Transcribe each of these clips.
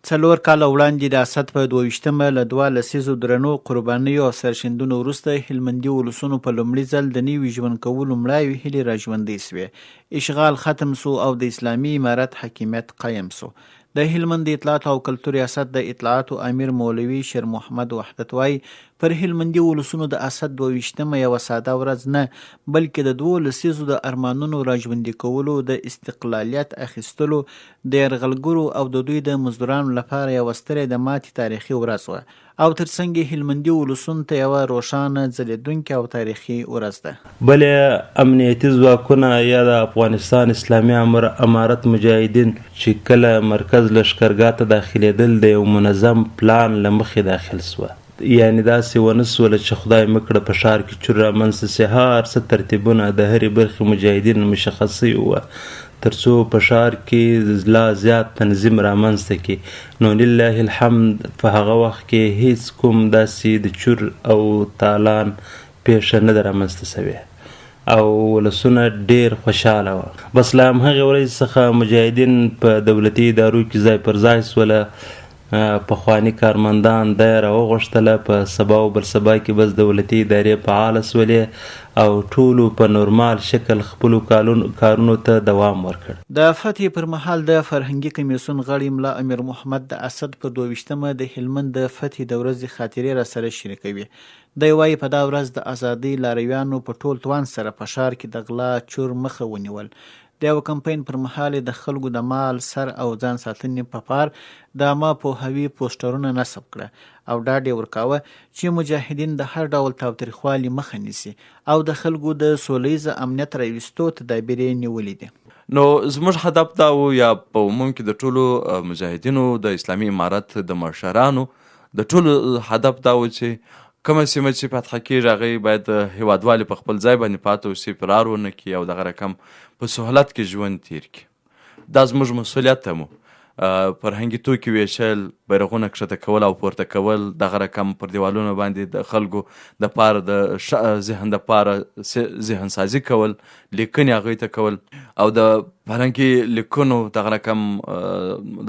څلور کاله وړاندې د اسد په 22مه له 2 لسیزو درنو قربانیو او سرښندنو وروسته هلمندي ولسونو په لومړي ځل د نوي ژوند کولو مړاوې هیلې راژوندۍ سوې، اشغال ختم سو او د اسلامي امارت حاکمیت قایم سو. د هلمند د اطلاعات او کلتور ریاست د اطلاعاتو امیر مولوي شیر محمد وحدت وایي پر هلمندي ولسونو د اسد 22مه یوه ساده ورځ نه بلکې د 2 لسیزو د ارمانونو راژوندي کولو، د استقلالیت اخیستلو، د یرغلګرو او د دوی د مزدورانو لپاره یوه ستره د ماتې تاریخي ورځ وه او ترڅنګ یې هلمندي ولسونو ته یوه روښانه ځلېدونکې او تاریخي ورځ ده. بلې امنیتي ځواکونه یا د افغانستان اسلامي امارت مجاهدین چې کله مرکز لښکرګاه ته داخلېدل د یو منظم پلان له مخې داخل سوه، یعنې داسې ونه سوله چې خدای مکړه په ښار کې چور رامنځته سي. هر څه ترتیبونه د هرې برخې مجاهدین مشخص سوي وه تر څو په ښار کې لا زیات تنظیم رامنځته کړي. نو لله الحمد په هغه وخت کې هیڅ کوم داسې د چور او تالان پیښه نه ده رامنځته سوې او ولسونه ډیر خوشحاله وه. بس له همهغې ورځې څخه مجاهدین په دولتي ادارو کې ځای پر ځای سوله. پخواني کارمندان دی راوغوښتله، په سبا او بل سبا کې بس دولتي ادارې فعاله سولې او ټولو په نورمال شکل خپلو کارونو ته دوام ورکړ. د فتحې پر مهال د فرهنګي کمیسیون غړي ملا امیر محمد د اسد په 22مه د هلمند د فتحې د ورځې خاطرې راسره شریکوي. دی وایي په دا ورځ د ازادۍ لارویانو په ټول توان سره په ښار کې د غلا چور مخه ونیول. د یو کمپاین پر مهال د خلکو د مال، سر او ځان ساتنې په پار د عامه پوهاوي پوسټرونه نصب کړه او ډاډ یې ورکاوه چې مجاهدین د هر ډول تاوتریخوالي مخه نیسي او د خلکو د سولیز امنیت راوستو تدابیر یې نیولي دي. نو زموږ هدف دا و یا په عموم کې د ټولو مجاهدینو د اسلامي امارت د مشرانو د ټولو هدف دا و چې کومه سیمه چې فتح کېږي هغې باید هیوادوالې په خپل ځای باندې پاته اوسي، فرار ونه کړي او دغه رقم په سهولت کې ژوند تیر کړي. دا زموږ مسؤلیت هم و. فرهنګي توکي ویشل، بیرغونه کښته کول او پورته کول، دغه رقم پر دیوالونو باندې د خلکو دپاره د ذهن دپاره ذهن سازي کول، لیکنې هغوی ته کول او د فرهنګي لیکنو دغه رقم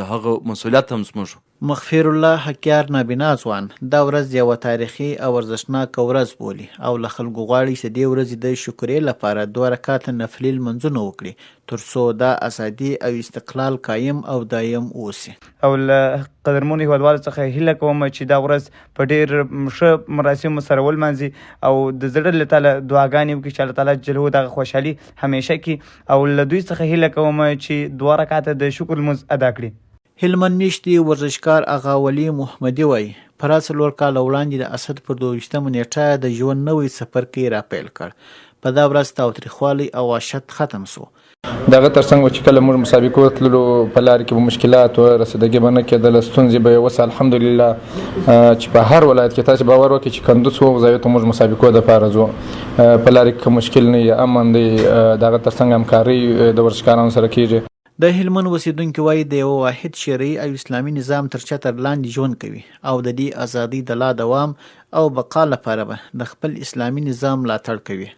د هغه مسؤلیت هم زموږ. مغفر الله حکیار نابینا ځوان دا ورځ یوه تاریخي او ارزښتناکه ورځ بولي او له خلکو غواړي چې دې ورځې د شکرې لپاره 2 رکعاته نفلي لمونځونه وکړي تر څو دا ازادي او استقلال قایم او دایم اوسي. او له قدرمنو هیوادوالو څخه هیله کوم چې دا ورځ په ډېر ښه مراسمو سره ولمانځي او د زړه له تله دعاګانې وکړي چې الله تعالی جل دغه خوشحالي همیشه کړي او له دوی څخه هیله کوم چې 2 رکعاته د شکر لمونځ ادا کړي. هلمند میشتي ورزشکار اغا ولی محمدي وایي پر 4 کاله وړاندې د اسد پر 22مه نیټه د ژوند نوی څپرکی راپیل کړ. په دا ورځ تاوتریخوالی او وحشت ختم سو. دغه ترڅنګ چې کله موږ مسابقو تللو په لار کې به مشکلات و رسیدګي به نه کېدله، ستونزې به یې اوس الحمدلله چې په هر ولایت کې تاسې باور وکړئ چې کندوز وغځوي ته موږ مسابقو دپاره ځو، په لارې کې مشکل نه وي، امن دی. دغه ترڅنګ همکاري د ورزشکارانو سره کېږي. د هلمند اوسیدونکي وایي د یوه واحد شرعي او اسلامي نظام تر چتر لاندې ژوند کوي او د دې ازادۍ د لا دوام او بقا لپاره به د خپل اسلامي نظام ملاتړ کوي.